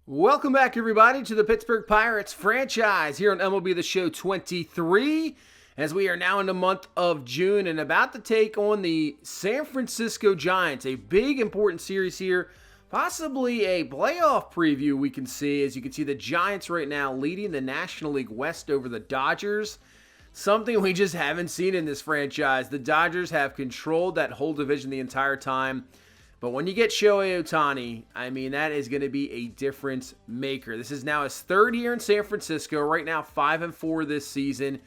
Welcome back, everybody, to the Pittsburgh Pirates franchise here on MLB The Show 23, as we are now in the month of June and about to take on the San Francisco Giants. A big, important series here, possibly a playoff preview we can see. As you can see, the Giants right now leading the National League West over the Dodgers. Something we just haven't seen in this franchise. The Dodgers have controlled that whole division the entire time. But when you get Shohei Ohtani, I mean, that is going to be a difference maker. This is now his third year in San Francisco. Right now, 5-4 this season.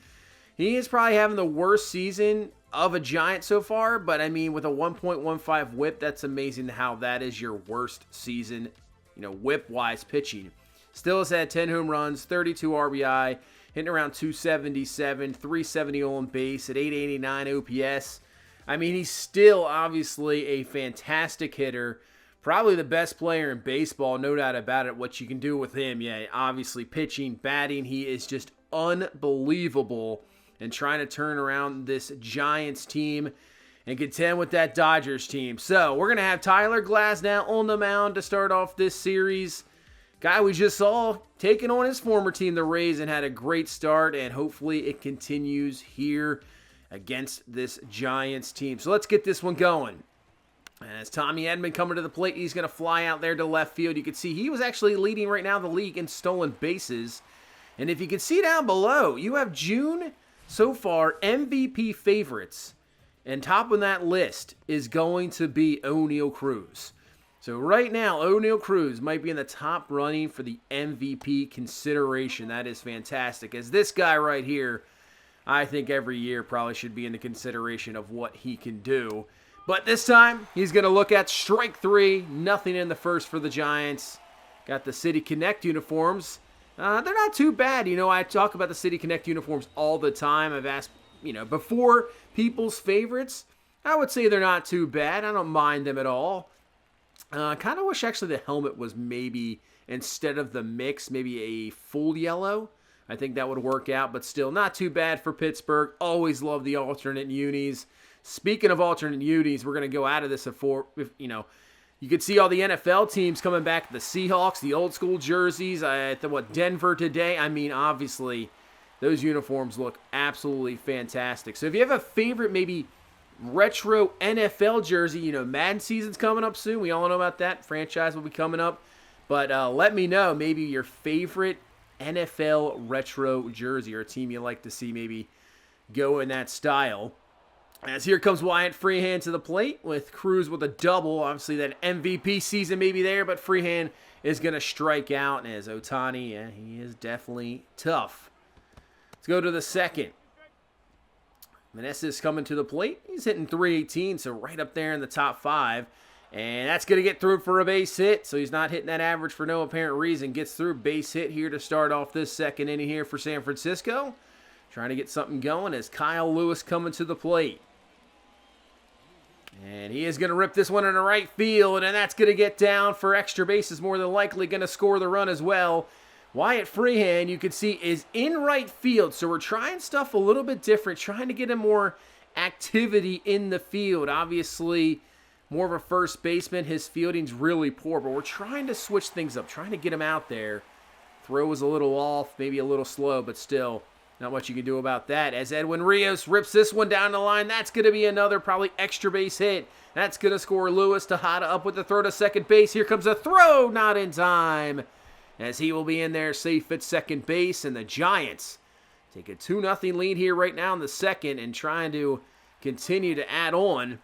He is probably having the worst season of a Giant so far. But, I mean, with a 1.15 whip, that's amazing how that is your worst season, whip-wise pitching. Still has had 10 home runs, 32 RBI, hitting around 277, 370 on base at 889 OPS. I mean, he's still obviously a fantastic hitter, probably the best player in baseball, no doubt about it. What you can do with him, obviously pitching, batting, he is just unbelievable, and trying to turn around this Giants team and contend with that Dodgers team. So we're going to have Tyler Glasnow on the mound to start off this series. Guy we just saw taking on his former team, the Rays, and had a great start, and hopefully it continues here against this Giants team. So let's get this one going. As Tommy Edman coming to the plate, he's going to fly out there to left field. You can see he was actually leading right now the league in stolen bases. And if you can see down below, you have June so far MVP favorites. And top of that list is going to be O'Neal Cruz. So right now, O'Neal Cruz might be in the top running for the MVP consideration. That is fantastic. As this guy right here, I think every year probably should be in the consideration of what he can do. But this time, he's going to look at strike three. Nothing in the first for the Giants. Got the City Connect uniforms. They're not too bad. I talk about the City Connect uniforms all the time. I've asked, before people's favorites. I would say they're not too bad. I don't mind them at all. Kind of wish actually the helmet was maybe, instead of the mix, maybe a full yellow. I think that would work out, but still not too bad for Pittsburgh. Always love the alternate unis. Speaking of alternate unis, we're going to go out of this you could see all the NFL teams coming back. The Seahawks, the old school jerseys. Denver today. I mean, obviously, those uniforms look absolutely fantastic. So if you have a favorite, maybe retro NFL jersey, Madden season's coming up soon. We all know about that. Franchise will be coming up. But let me know maybe your favorite NFL retro jersey or a team you like to see maybe go in that style. As here comes Wyatt Freehan to the plate with Cruz with a double. Obviously that MVP season may be there, but Freehan is going to strike out. And as Ohtani, he is definitely tough. Let's go to the second. Meneses coming to the plate. He's hitting 318, so right up there in the top five. And that's going to get through for a base hit, so he's not hitting that average for no apparent reason. Gets through, base hit here to start off this second inning here for San Francisco. Trying to get something going as Kyle Lewis coming to the plate. And he is going to rip this one into right field, and that's going to get down for extra bases, more than likely going to score the run as well. Wyatt Freehan, you can see, is in right field, so we're trying stuff a little bit different, trying to get him more activity in the field. Obviously, more of a first baseman. His fielding's really poor, but we're trying to switch things up, trying to get him out there. Throw was a little off, maybe a little slow, but still not much you can do about that. As Edwin Rios rips this one down the line, that's going to be another probably extra base hit. That's going to score Lewis. Tejada up with the throw to second base. Here comes a throw, not in time, as he will be in there safe at second base. And the Giants take a 2-0 lead here right now in the second and trying to continue to add on.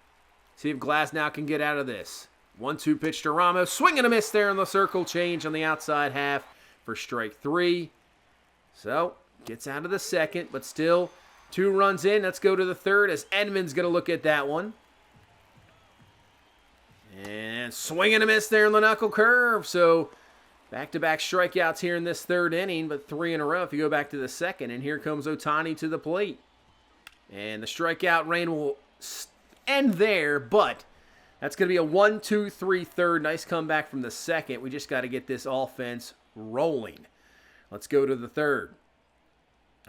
See if Glasnow can get out of this. 1-2 pitch to Ramos. Swing and a miss there in the circle change on the outside half for strike three. So, gets out of the second, but still 2 runs in. Let's go to the third as Edman's going to look at that one. And swing and a miss there in the knuckle curve. So, back-to-back strikeouts here in this third inning, but 3 in a row if you go back to the second. And here comes Ohtani to the plate. And the strikeout reign will end there, but that's going to be a 1-2-3 third. Nice comeback from the second. We just got to get this offense rolling. Let's go to the third.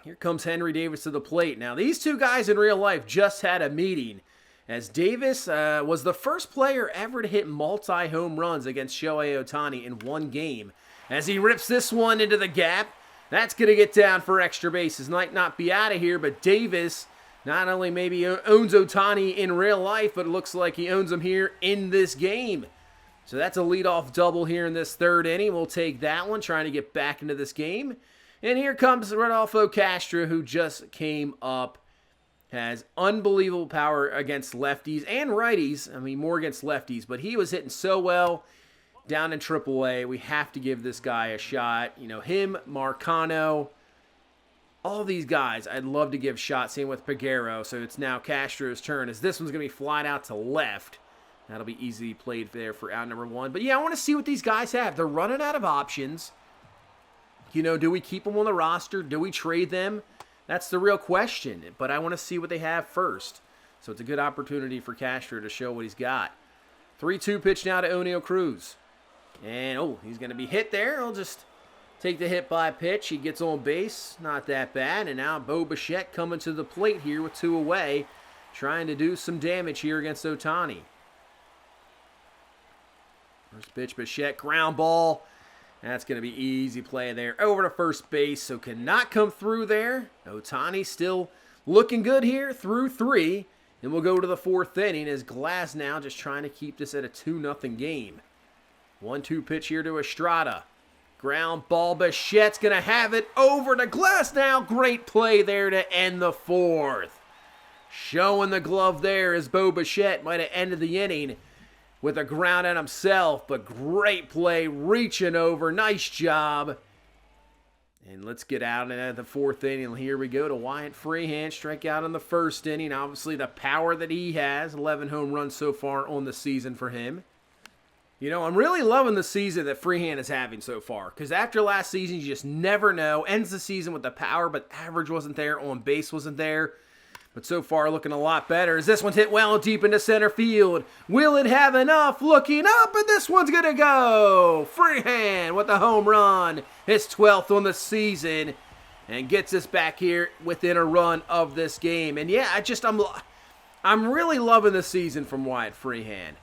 Here comes Henry Davis to the plate. Now, these two guys in real life just had a meeting, as Davis was the first player ever to hit multi-home runs against Shohei Ohtani in one game. As he rips this one into the gap, that's going to get down for extra bases. Might not be out of here, but Davis not only maybe owns Ohtani in real life, but it looks like he owns him here in this game. So that's a leadoff double here in this third inning. We'll take that one, trying to get back into this game. And here comes Rodolfo Castro, who just came up. Has unbelievable power against lefties and righties. I mean, more against lefties, but he was hitting so well down in AAA. We have to give this guy a shot. You know, him, Marcano, all these guys I'd love to give shots. Same with Peguero. So it's now Castro's turn, as this one's going to be flying out to left. That'll be easily played there for out number one. But yeah, I want to see what these guys have. They're running out of options. You know, do we keep them on the roster? Do we trade them? That's the real question, but I want to see what they have first. So it's a good opportunity for Castro to show what he's got. 3-2 pitch now to Oneil Cruz. And, oh, he's going to be hit there. He'll just take the hit by pitch. He gets on base. Not that bad. And now Bo Bichette coming to the plate here with 2 away, trying to do some damage here against Ohtani. First pitch, Bichette, ground ball. That's going to be easy play there. Over to first base, so cannot come through there. Ohtani still looking good here through 3. And we'll go to the 4th inning as Glass now just trying to keep this at a 2-0 game. 1-2 pitch here to Estrada. Ground ball, Bichette's going to have it over to Glass now. Great play there to end the 4th. Showing the glove there as Bo Bichette might have ended the inning with a ground at himself, but great play, reaching over, nice job. And let's get out of the 4th inning. Here we go to Wyatt Freehan, strike out in the 1st inning. Obviously the power that he has, 11 home runs so far on the season for him. You know, I'm really loving the season that Freehan is having so far, because after last season, you just never know. Ends the season with the power, but average wasn't there, on base wasn't there. But so far, looking a lot better as this one's hit well deep into center field. Will it have enough? Looking up, and this one's going to go. Freehan with the home run. His 12th on the season. And gets us back here within a run of this game. And yeah, I'm really loving the season from Wyatt Freehan.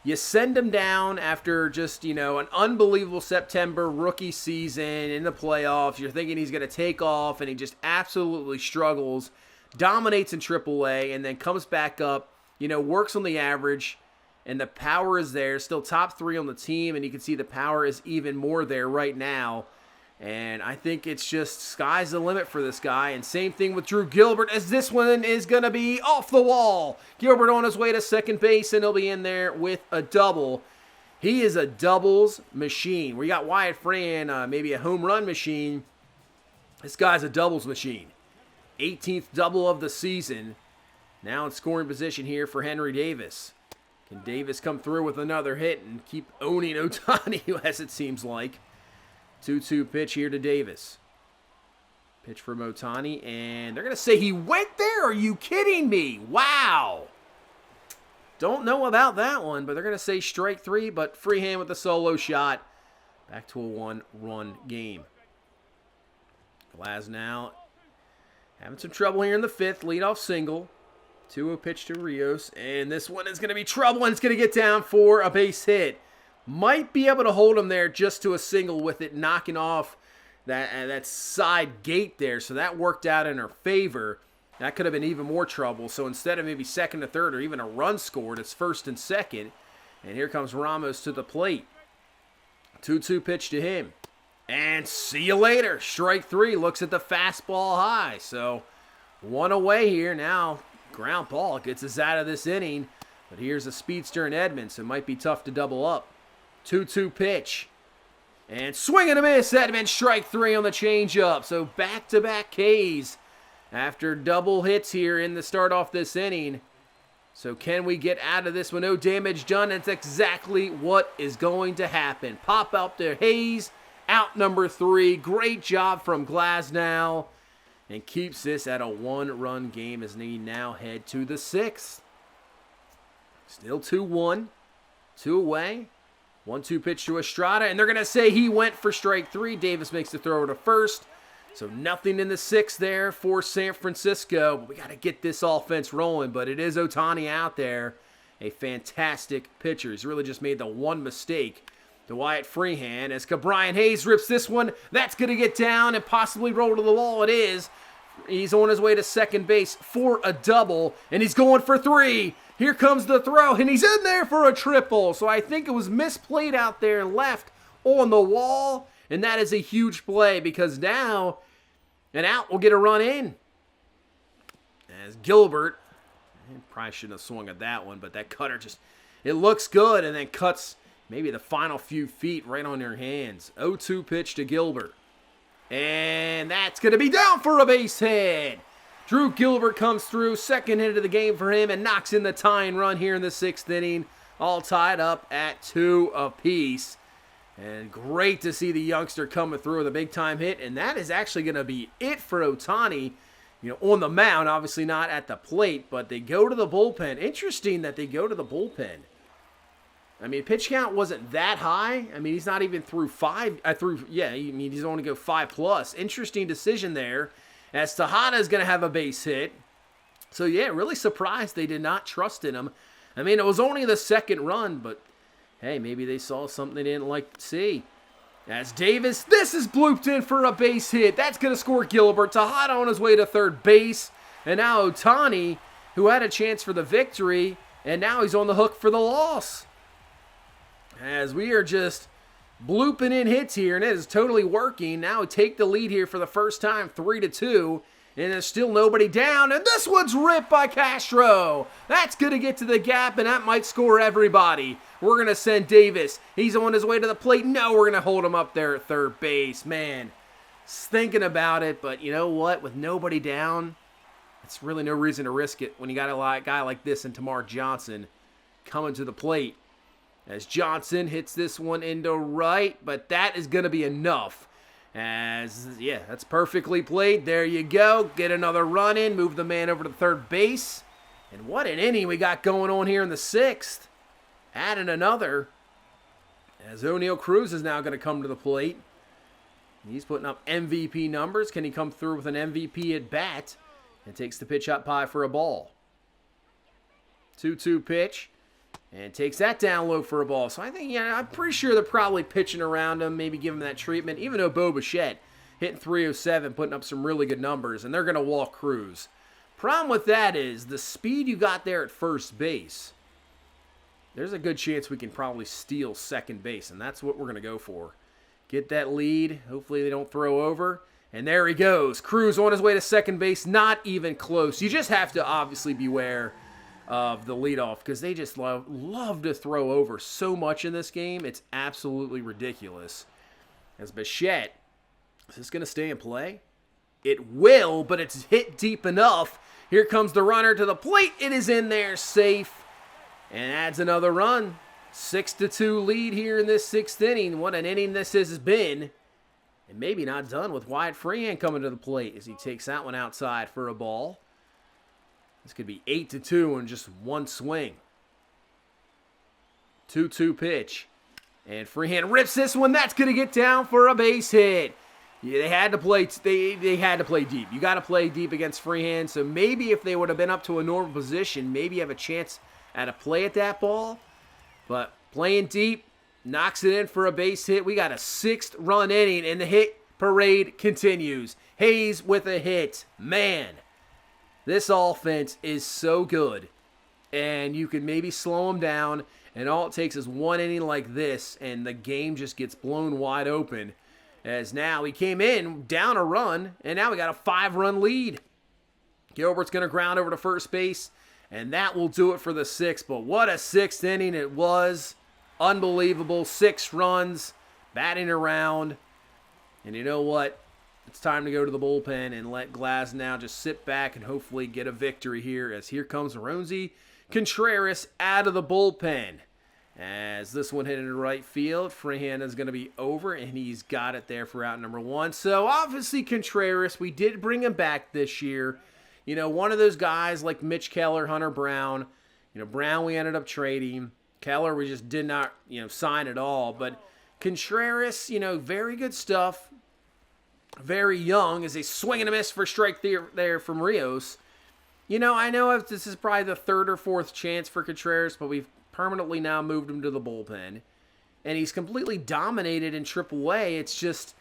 You send him down after just, you know, an unbelievable September rookie season in the playoffs. You're thinking he's going to take off, and he just absolutely struggles. Dominates in AAA, and then comes back up, you know, works on the average, and the power is there. Still top 3 on the team, and you can see the power is even more there right now. And I think it's just sky's the limit for this guy. And same thing with Drew Gilbert, as this one is going to be off the wall. Gilbert on his way to second base, and he'll be in there with a double. He is a doubles machine. We got Wyatt Freehan, maybe a home run machine. This guy's a doubles machine. 18th double of the season. Now in scoring position here for Henry Davis. Can Davis come through with another hit and keep owning Ohtani, as it seems like? 2-2 pitch here to Davis. Pitch from Ohtani, and they're going to say he went there? Are you kidding me? Wow. Don't know about that one, but they're going to say strike 3, but Freehan with the solo shot. Back to a 1-run game. Glass now having some trouble here in the 5th. Leadoff single. 2-0 pitch to Rios. And this one is going to be trouble, and it's going to get down for a base hit. Might be able to hold him there just to a single with it knocking off that side gate there. So that worked out in her favor. That could have been even more trouble. So instead of maybe second to third or even a run scored, it's first and second. And here comes Ramos to the plate. 2-2 pitch to him. And see you later. Strike 3. Looks at the fastball high. So 1 away here. Now ground ball gets us out of this inning. But here's a speedster in Edmonds, so it might be tough to double up. 2-2 pitch. And swing and a miss. Edmonds, strike 3 on the changeup. So back-to-back Ks after double hits here in the start off this inning. So can we get out of this one? No damage done. That's exactly what is going to happen. Pop up to Hayes. Out number 3. Great job from Glasnow. And keeps this at a 1-run game as we now head to the 6th. Still 2-1. 2 away. 1-2 pitch to Estrada. And they're going to say he went for strike 3. Davis makes the throw to first. So nothing in the sixth there for San Francisco. But we got to get this offense rolling. But it is Ohtani out there. A fantastic pitcher. He's really just made the one mistake to Wyatt Freehan as Brian Hayes rips this one. That's going to get down and possibly roll to the wall. It is. He's on his way to second base for a double. And he's going for three. Here comes the throw. And he's in there for a triple. So I think it was misplayed out there left on the wall. And that is a huge play because now an out will get a run in. As Gilbert, probably shouldn't have swung at that one, but that cutter just, it looks good and then cuts maybe the final few feet right on your hands. 0-2 pitch to Gilbert. And that's going to be down for a base hit. Drew Gilbert comes through, second hit of the game for him and knocks in the tying run here in the sixth inning. All tied up at 2 apiece. And great to see the youngster coming through with a big-time hit. And that is actually going to be it for Ohtani, on the mound. Obviously not at the plate, but they go to the bullpen. Interesting that they go to the bullpen. I mean, pitch count wasn't that high. I mean, he's not even through 5. He's only go 5+. Interesting decision there, as Tejada is going to have a base hit. So, yeah, really surprised they did not trust in him. I mean, it was only the second run, but hey, maybe they saw something they didn't like to see. As Davis, this is blooped in for a base hit. That's going to score Gilbert. Tejada on his way to third base. And now Ohtani, who had a chance for the victory, and now he's on the hook for the loss. As we are just blooping in hits here, and it is totally working. Now we take the lead here for the first time, 3-2. And there's still nobody down. And this one's ripped by Castro. That's going to get to the gap, and that might score everybody. We're going to send Davis. He's on his way to the plate. No, we're going to hold him up there at third base. Man, thinking about it, but you know what? With nobody down, it's really no reason to risk it when you got a guy like this and Tamar Johnson coming to the plate. As Johnson hits this one into right, but that is going to be enough. That's perfectly played. There you go. Get another run in. Move the man over to third base. And what an inning we got going on here in the sixth. Adding another. As O'Neal Cruz is now going to come to the plate. He's putting up MVP numbers. Can he come through with an MVP at bat? And takes the pitch up high for a ball. 2-2 pitch. And takes that down low for a ball. So I think, I'm pretty sure they're probably pitching around him, maybe giving him that treatment. Even though Bo Bichette hitting 307, putting up some really good numbers, and they're going to walk Cruz. Problem with that is the speed you got there at first base. There's a good chance we can probably steal second base, and that's what we're going to go for. Get that lead. Hopefully they don't throw over. And there he goes. Cruz on his way to second base. Not even close. You just have to obviously beware of the leadoff because they just love to throw over so much in this game. It's absolutely ridiculous. As Bichette, is this going to stay in play? It will, but it's hit deep enough. Here comes the runner to the plate. It is in there safe and adds another run. 6-2 lead here in this sixth inning. What an inning this has been. And maybe not done with Wyatt Freehan coming to the plate as he takes that one outside for a ball. This could be 8-2 in just one swing. 2-2 pitch. And Freehan rips this one. That's going to get down for a base hit. Yeah, they had to play they had to play deep. You got to play deep against Freehan. So maybe if they would have been up to a normal position, maybe you have a chance at a play at that ball. But playing deep, knocks it in for a base hit. We got a sixth run inning, and the hit parade continues. Hayes with a hit. Man, this offense is so good. And you can maybe slow them down, and all it takes is one inning like this, and the game just gets blown wide open. As now he came in down a run, and now we got a 5-run lead. Gilbert's going to ground over to first base, and that will do it for the sixth. But what a sixth inning it was. Unbelievable. 6 runs, batting around. And you know what? It's time to go to the bullpen and let Glass now just sit back and hopefully get a victory here. As here comes Roansy Contreras out of the bullpen. As this one hit into right field, Freehan is going to be over, and he's got it there for out number 1. So obviously Contreras, we did bring him back this year. You know, one of those guys like Mitch Keller, Hunter Brown. You know, Brown we ended up trading. Keller we just did not, sign at all. But Contreras, very good stuff. very young, as a swing and a miss for strike there from Rios. I know this is probably the third or fourth chance for Contreras, but we've permanently now moved him to the bullpen. And he's completely dominated in AAA. It's just,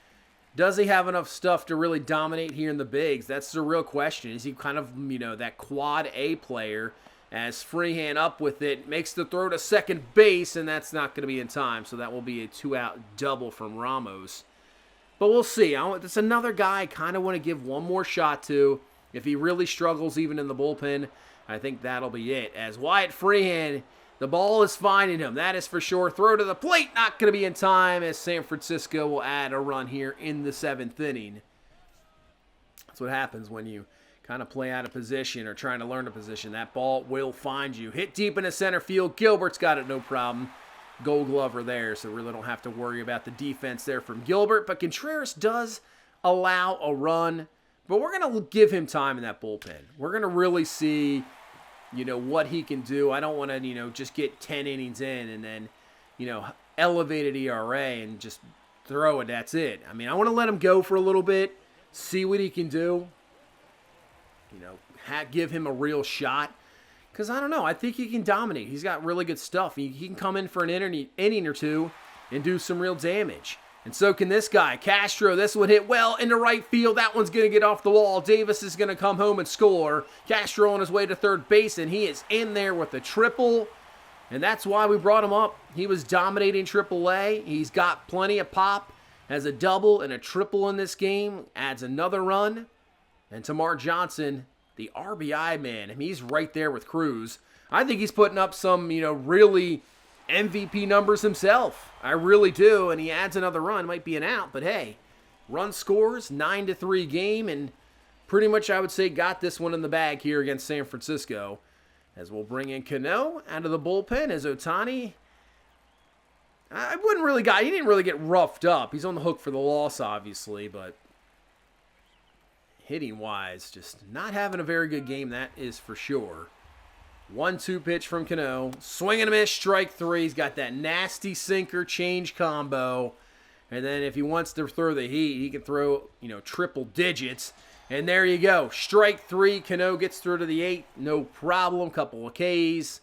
does he have enough stuff to really dominate here in the bigs? That's the real question. Is he kind of, that quad A player, as Freehan up with it, makes the throw to second base, and that's not going to be in time. So that will be a 2-out double from Ramos. But we'll see. That's another guy I kind of want to give one more shot to. If he really struggles even in the bullpen, I think that'll be it. As Wyatt Freehan, the ball is finding him. That is for sure. Throw to the plate, not going to be in time, as San Francisco will add a run here in the 7th inning. That's what happens when you kind of play out of position or trying to learn a position. That ball will find you. Hit deep into center field. Gilbert's got it, no problem. Gold Glover there, so really don't have to worry about the defense there from Gilbert. But Contreras does allow a run, but we're going to give him time in that bullpen. We're going to really see, what he can do. I don't want to, just get 10 innings in and then, elevated ERA and just throw it. That's it. I want to let him go for a little bit, see what he can do. Give him a real shot. Because I don't know. I think he can dominate. He's got really good stuff. He can come in for an inning or two and do some real damage. And so can this guy, Castro. This one hit well into right field. That one's going to get off the wall. Davis is going to come home and score. Castro on his way to third base, and he is in there with a triple. And that's why we brought him up. He was dominating AAA. He's got plenty of pop. Has a double and a triple in this game. Adds another run. And Tamar Johnson, the RBI man, he's right there with Cruz. I think he's putting up some, really MVP numbers himself. I really do, and he adds another run. Might be an out, but hey, run scores, 9-3 game, and pretty much I would say got this one in the bag here against San Francisco. As we'll bring in Cano out of the bullpen as Ohtani. He didn't really get roughed up. He's on the hook for the loss, obviously, but hitting-wise, just not having a very good game, that is for sure. 1-2 pitch from Cano. Swing and a miss, strike 3. He's got that nasty sinker change combo. And then if he wants to throw the heat, he can throw, triple digits. And there you go. Strike 3. Cano gets through to the 8th. No problem. Couple of Ks.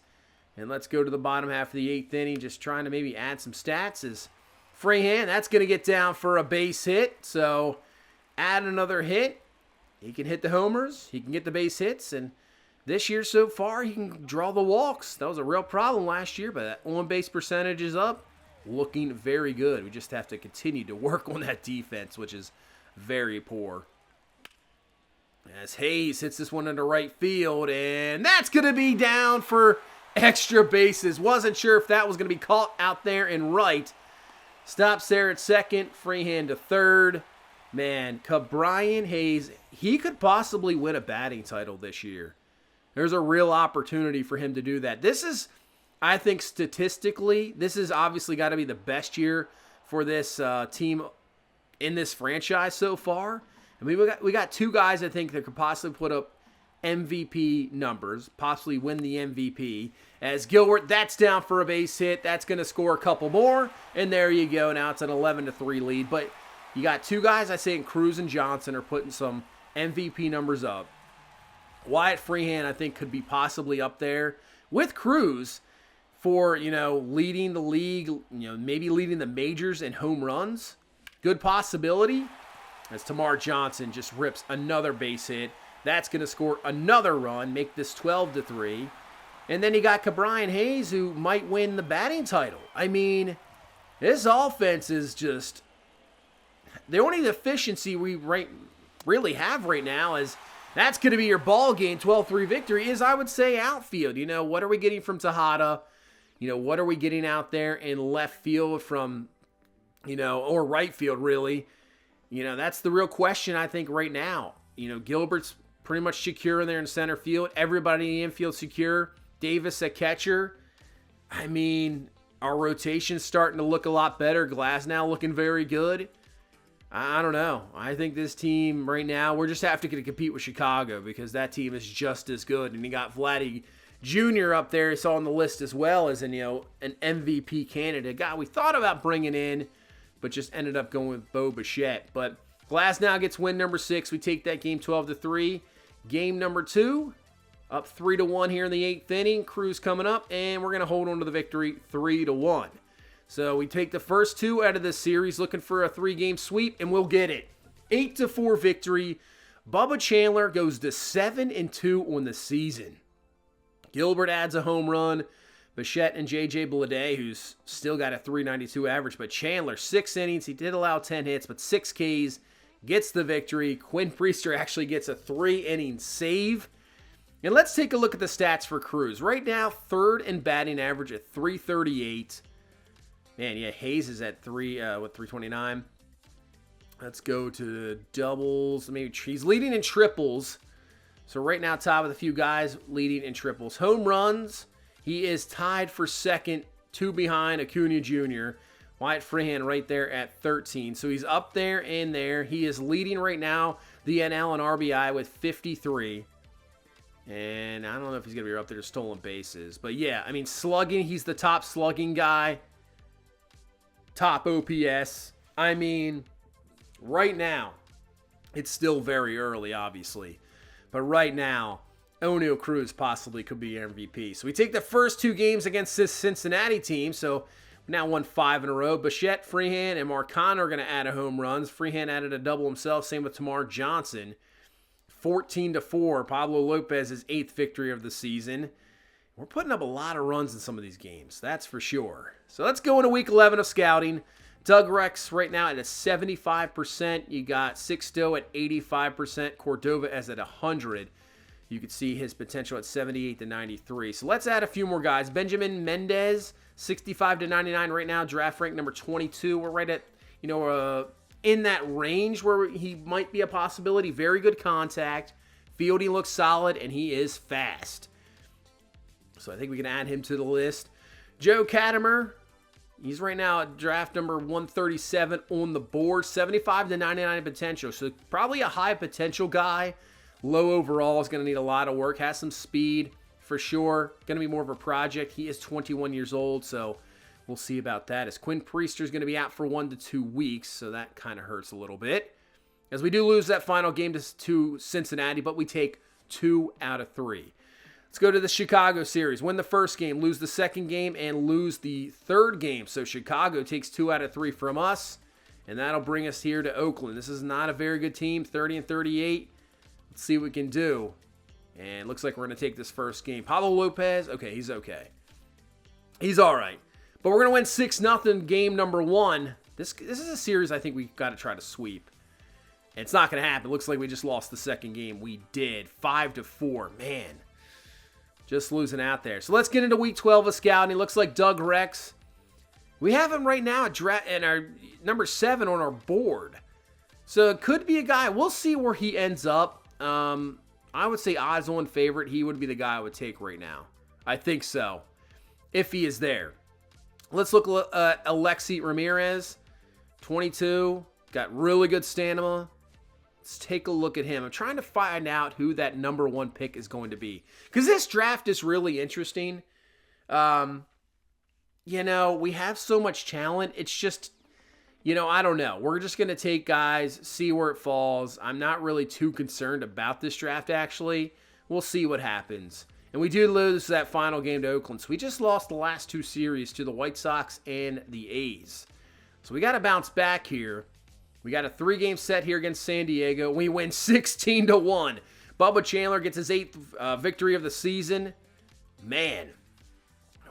And let's go to the bottom half of the 8th inning. Just trying to maybe add some stats. As Freehan, that's going to get down for a base hit. So add another hit. He can hit the homers. He can get the base hits. And this year so far, he can draw the walks. That was a real problem last year, but that on-base percentage is up. Looking very good. We just have to continue to work on that defense, which is very poor. As Hayes hits this one into right field, and that's going to be down for extra bases. Wasn't sure if that was going to be caught out there in right. Stops there at second. Freehan to third. Man, Brian Hayes, he could possibly win a batting title this year. There's a real opportunity for him to do that. This is, I think, statistically, this has obviously got to be the best year for this team in this franchise so far. I mean, we got two guys I think that could possibly put up MVP numbers, possibly win the MVP. As Gilbert, that's down for a base hit. That's going to score a couple more. And there you go. Now it's an 11-3 lead. But you got two guys, I say, Cruz and Johnson are putting some MVP numbers up. Wyatt Freehan, I think, could be possibly up there with Cruz for, leading the league, maybe leading the majors in home runs. Good possibility. As Tamar Johnson just rips another base hit. That's going to score another run, make this 12-3. And then you got Brian Hayes, who might win the batting title. I mean, this offense is just, the only deficiency we really have right now is that's going to be your ball game, 12-3 victory, is, I would say, outfield. What are we getting from Tejada? What are we getting out there in left field from, or right field, really? That's the real question, I think, right now. Gilbert's pretty much secure in there in center field. Everybody in the infield secure. Davis at catcher. I mean, our rotation's starting to look a lot better. Glasnow looking very good. I don't know. I think this team right now, we're just having to compete with Chicago because that team is just as good. And you got Vladdy Jr. up there. He's on the list as well as an MVP candidate. Guy we thought about bringing in, but just ended up going with Bo Bichette. But Glasnow gets win number 6. We take that game 12-3. Game number 2, up 3-1 here in the 8th inning. Cruz coming up, and we're going to hold on to the victory 3-1. So we take the first 2 out of this series, looking for a 3-game sweep, and we'll get it. 8-4 victory. Bubba Chandler goes to 7-2 on the season. Gilbert adds a home run. Bichette and J.J. Bleday, who's still got a .392 average, but Chandler, 6 innings. He did allow 10 hits, but 6 Ks, gets the victory. Quinn Priester actually gets a 3-inning save. And let's take a look at the stats for Cruz. Right now, 3rd in batting average at .338. Man, yeah, Hayes is at 329. Let's go to doubles. Maybe he's leading in triples. So right now, top of the few guys leading in triples. Home runs, he is tied for 2nd, 2 behind Acuna Jr. Wyatt Freehan right there at 13. So he's up there and there. He is leading right now the NL in RBI with 53. And I don't know if he's going to be up there to stolen bases. But yeah, I mean, slugging, he's the top slugging guy. Top OPS. I mean, right now, it's still very early, obviously. But right now, Oneil Cruz possibly could be MVP. So we take the first 2 games against this Cincinnati team. So we now won 5 in a row. Bichette, Freehan, and Marcano are going to add a home runs. Freehan added a double himself. Same with Tamar Johnson. 14-4. Pablo Lopez's 8th victory of the season. We're putting up a lot of runs in some of these games. That's for sure. So let's go into week 11 of scouting. Doug Rex right now at a 75%. You got Sixto at 85%. Cordova as at 100. You can see his potential at 78-93. So let's add a few more guys. Benjamin Mendez, 65-99 right now. Draft rank number 22. We're right at, in that range where he might be a possibility. Very good contact. Fielding looks solid, and he is fast. So I think we can add him to the list. Joe Katimer, he's right now at draft number 137 on the board. 75-99 potential. So probably a high potential guy. Low overall, is going to need a lot of work. Has some speed for sure. Going to be more of a project. He is 21 years old, so we'll see about that. As Quinn Priester is going to be out for 1 to 2 weeks, so that kind of hurts a little bit. As we do lose that final game to Cincinnati, but we take 2 out of 3. Let's go to the Chicago series. Win the first game, lose the second game, and lose the third game. So Chicago takes 2 out of 3 from us, and that'll bring us here to Oakland. This is not a very good team, 30-38. Let's see what we can do. And looks like we're going to take this first game. Pablo Lopez, okay, he's okay. He's all right. But we're going to win 6-0 game number 1. This is a series I think we've got to try to sweep. And it's not going to happen. Looks like we just lost the second game. We did. 5-4. Man. Just losing out there. So let's get into week 12 of scouting. Looks like Doug Rex. We have him right now at our number 7 on our board. So it could be a guy. We'll see where he ends up. I would say odds-on favorite. He would be the guy I would take right now. I think so. If he is there. Let's look at Alexi Ramirez. 22. Got really good stamina. Let's take a look at him. I'm trying to find out who that number 1 pick is going to be. Because this draft is really interesting. We have so much talent. It's just, I don't know. We're just going to take guys, see where it falls. I'm not really too concerned about this draft, actually. We'll see what happens. And we do lose that final game to Oakland. So we just lost the last 2 series to the White Sox and the A's. So we got to bounce back here. We got a 3-game set here against San Diego. We win 16-1. Bubba Chandler gets his 8th victory of the season. Man.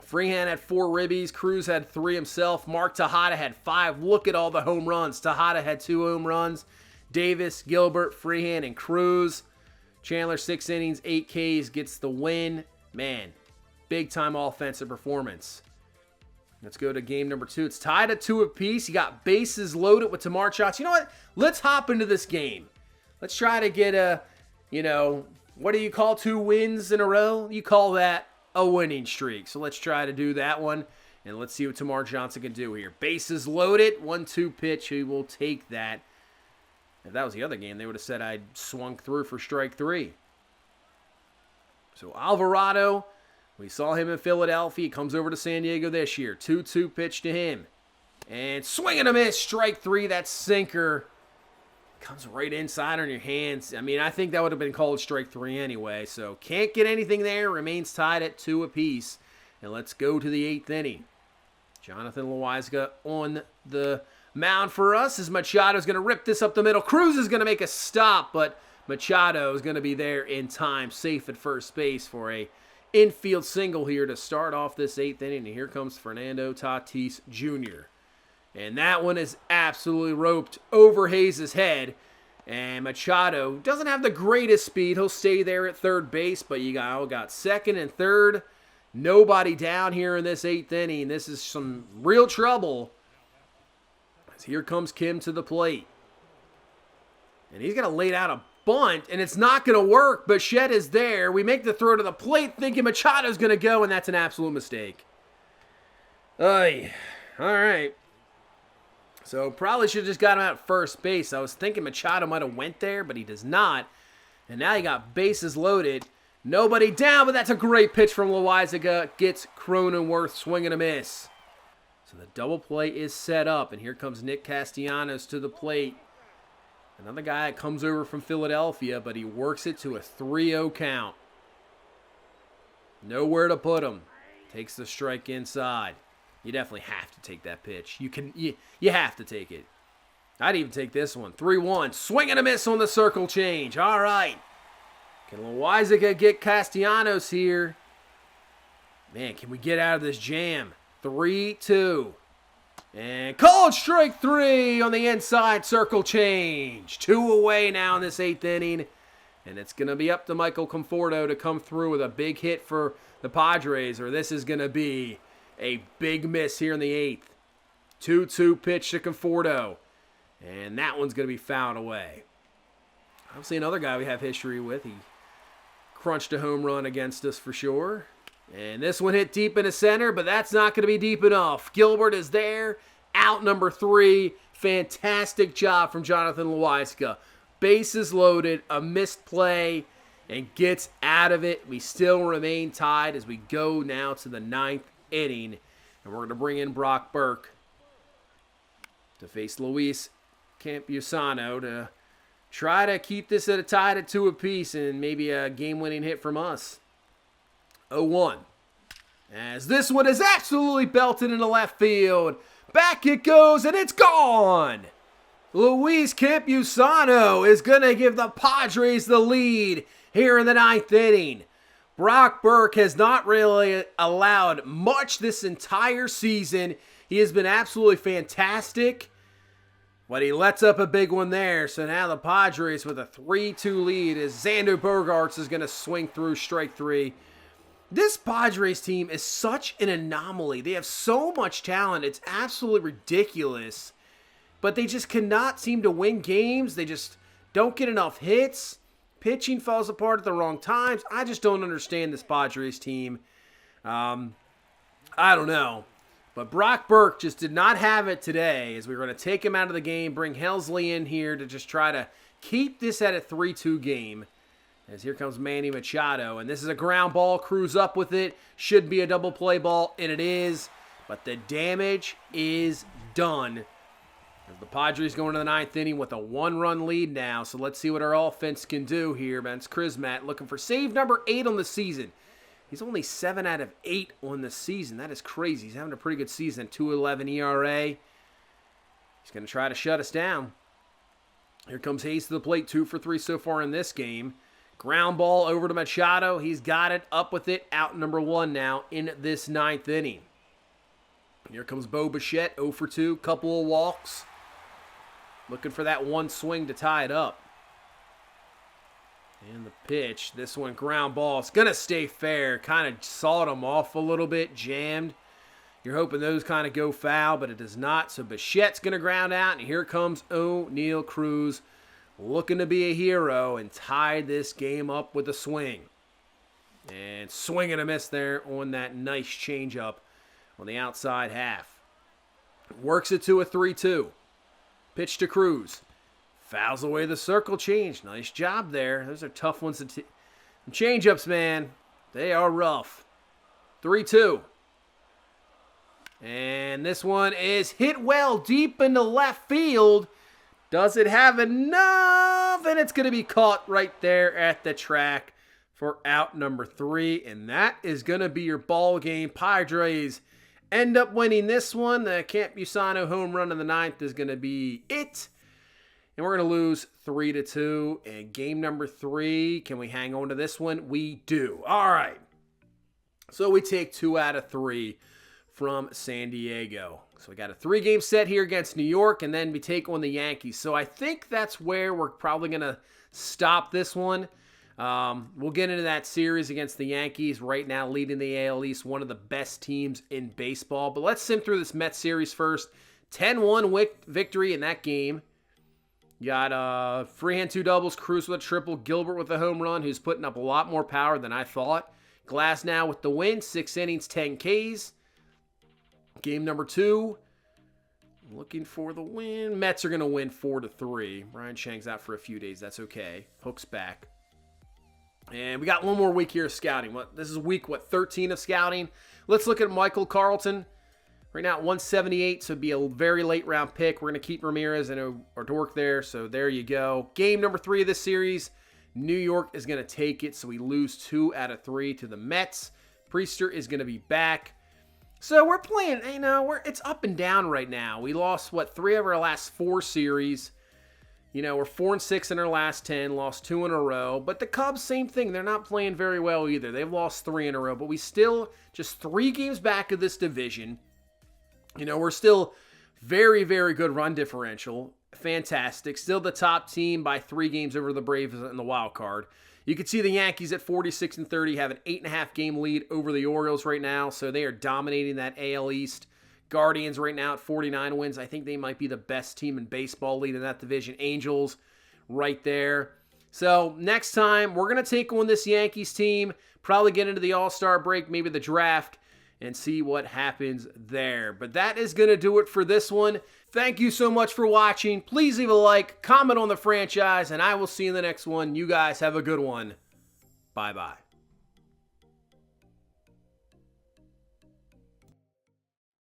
Freehan had 4 ribbies. Cruz had 3 himself. Mark Tejada had 5. Look at all the home runs. Tejada had 2 home runs. Davis, Gilbert, Freehan, and Cruz. Chandler, 6 innings, 8 Ks, gets the win. Man, big-time offensive performance. Let's go to game number 2. It's tied at 2 apiece. You got bases loaded with Tamar Shots. You know what? Let's hop into this game. Let's try to get a, what do you call 2 wins in a row? You call that a winning streak. So let's try to do that one. And let's see what Tamar Johnson can do here. Bases loaded. 1-2 pitch. He will take that. If that was the other game, they would have said I'd swung through for strike 3. So Alvarado, we saw him in Philadelphia. He comes over to San Diego this year. 2-2 pitch to him. And swing and a miss. Strike 3. That sinker Comes right inside on your hands. I mean, I think that would have been called strike 3 anyway. So can't get anything there. Remains tied at 2 apiece. And let's go to the 8th inning. Jonathan Loizaga on the mound for us as Machado's going to rip this up the middle. Cruz is going to make a stop, but Machado is going to be there in time, safe at first base for a infield single here to start off this 8th inning. And here comes Fernando Tatis Jr. And that one is absolutely roped over Hayes' head. And Machado doesn't have the greatest speed. He'll stay there at third base, but you got second and third. Nobody down here in this 8th inning. This is some real trouble. As here comes Kim to the plate. And he's going to lay out a bunt, and it's not going to work. Bichette is there. We make the throw to the plate thinking Machado's going to go, and that's an absolute mistake. Ay, all right. So probably should have just got him out at first base. I was thinking Machado might have went there, but he does not. And now you got bases loaded. Nobody down, but that's a great pitch from Loizaga. Gets Cronenworth swinging a miss. So the double play is set up, and here comes Nick Castellanos to the plate. Another guy that comes over from Philadelphia, but he works it to a 3-0 count. Nowhere to put him. Takes the strike inside. You definitely have to take that pitch. You have to take it. I'd even take this one. 3-1. Swing and a miss on the circle change. All right. Can Loizaga get Castellanos here? Man, can we get out of this jam? 3-2. And called strike 3 on the inside circle change. 2 away now in this 8th inning. And it's going to be up to Michael Conforto to come through with a big hit for the Padres, or this is going to be a big miss here in the 8th. 2-2 pitch to Conforto. And that one's going to be fouled away. Obviously another guy we have history with. He crunched a home run against us for sure. And this one hit deep in the center, but that's not going to be deep enough. Gilbert is there. Out number 3. Fantastic job from Jonathan Loizaga. Bases loaded, a missed play, and gets out of it. We still remain tied as we go now to the 9th inning. And we're going to bring in Brock Burke to face Luis Campusano to try to keep this at a tied at 2 apiece and maybe a game-winning hit from us. 0-1. As this one is absolutely belted into left field. Back it goes, and it's gone. Luis Campusano is going to give the Padres the lead here in the 9th inning. Brock Burke has not really allowed much this entire season. He has been absolutely fantastic, but he lets up a big one there. So now the Padres with a 3-2 lead as Xander Bogaerts is going to swing through strike 3. This Padres team is such an anomaly. They have so much talent. It's absolutely ridiculous. But they just cannot seem to win games. They just don't get enough hits. Pitching falls apart at the wrong times. I just don't understand this Padres team. I don't know. But Brock Burke just did not have it today as we were going to take him out of the game, bring Helsley in here to just try to keep this at a 3-2 game. As here comes Manny Machado, and this is a ground ball. Cruz up with it. Should be a double play ball, and it is. But the damage is done. As the Padres go into the 9th inning with a 1-run lead now. So let's see what our offense can do here. It's Krismat looking for save number 8 on the season. He's only 7 out of 8 on the season. That is crazy. He's having a pretty good season. 2.11 ERA. He's going to try to shut us down. Here comes Hayes to the plate. 2 for 3 so far in this game. Ground ball over to Machado. He's got it. Up with it. Out number 1 now in this 9th inning. Here comes Bo Bichette. 0 for 2. Couple of walks. Looking for that one swing to tie it up. And the pitch. This one ground ball. It's going to stay fair. Kind of sawed him off a little bit. Jammed. You're hoping those kind of go foul, but it does not. So Bichette's going to ground out. And here comes O'Neal Cruz. Looking to be a hero and tied this game up with a swing. And swing and a miss there on that nice changeup on the outside half. Works it to a 3-2. Pitch to Cruz. Fouls away the circle change. Nice job there. Those are tough ones to changeups, man. They are rough. 3-2. And this one is hit well deep into left field. Does it have enough? And it's going to be caught right there at the track for out number 3. And that is going to be your ball game. Padres end up winning this one. The Camp Usano home run in the 9th is going to be it. And we're going to lose 3-2. And game number 3, can we hang on to this one? We do. All right. So we take 2 out of 3 from San Diego. So we got a 3-game set here against New York, and then we take on the Yankees. So I think that's where we're probably going to stop this one. We'll get into that series against the Yankees. Right now, leading the AL East, one of the best teams in baseball. But let's sim through this Mets series first. 10-1 victory in that game. You got Freehan 2 doubles, Cruz with a triple, Gilbert with a home run, who's putting up a lot more power than I thought. Glass now with the win, 6 innings, 10 Ks. Game number 2, looking for the win. Mets are going to win 4-3. Brian Chang's out for a few days. That's okay. Hook's back. And we got one more week here of scouting. This is week, 13 of scouting. Let's look at Michael Carlton. Right now at 178, so it'd be a very late round pick. We're going to keep Ramirez and O'Rourke there, so there you go. Game number 3 of this series. New York is going to take it, so we lose 2 out of 3 to the Mets. Priester is going to be back. So we're playing, it's up and down right now. We lost, 3 of our last 4 series. We're 4-6 in our last 10, lost 2 in a row. But the Cubs, same thing. They're not playing very well either. They've lost 3 in a row, but we still just 3 games back of this division. We're still very, very good run differential. Fantastic. Still the top team by 3 games over the Braves in the wild card. You can see the Yankees at 46-30 have an 8.5 game lead over the Orioles right now, so they are dominating that AL East. Guardians right now at 49 wins. I think they might be the best team in baseball leading that division. Angels right there. So next time, we're going to take on this Yankees team, probably get into the All-Star break, maybe the draft, and see what happens there. But that is going to do it for this one. Thank you so much for watching. Please leave a like, comment on the franchise, and I will see you in the next one. You guys have a good one. Bye-bye.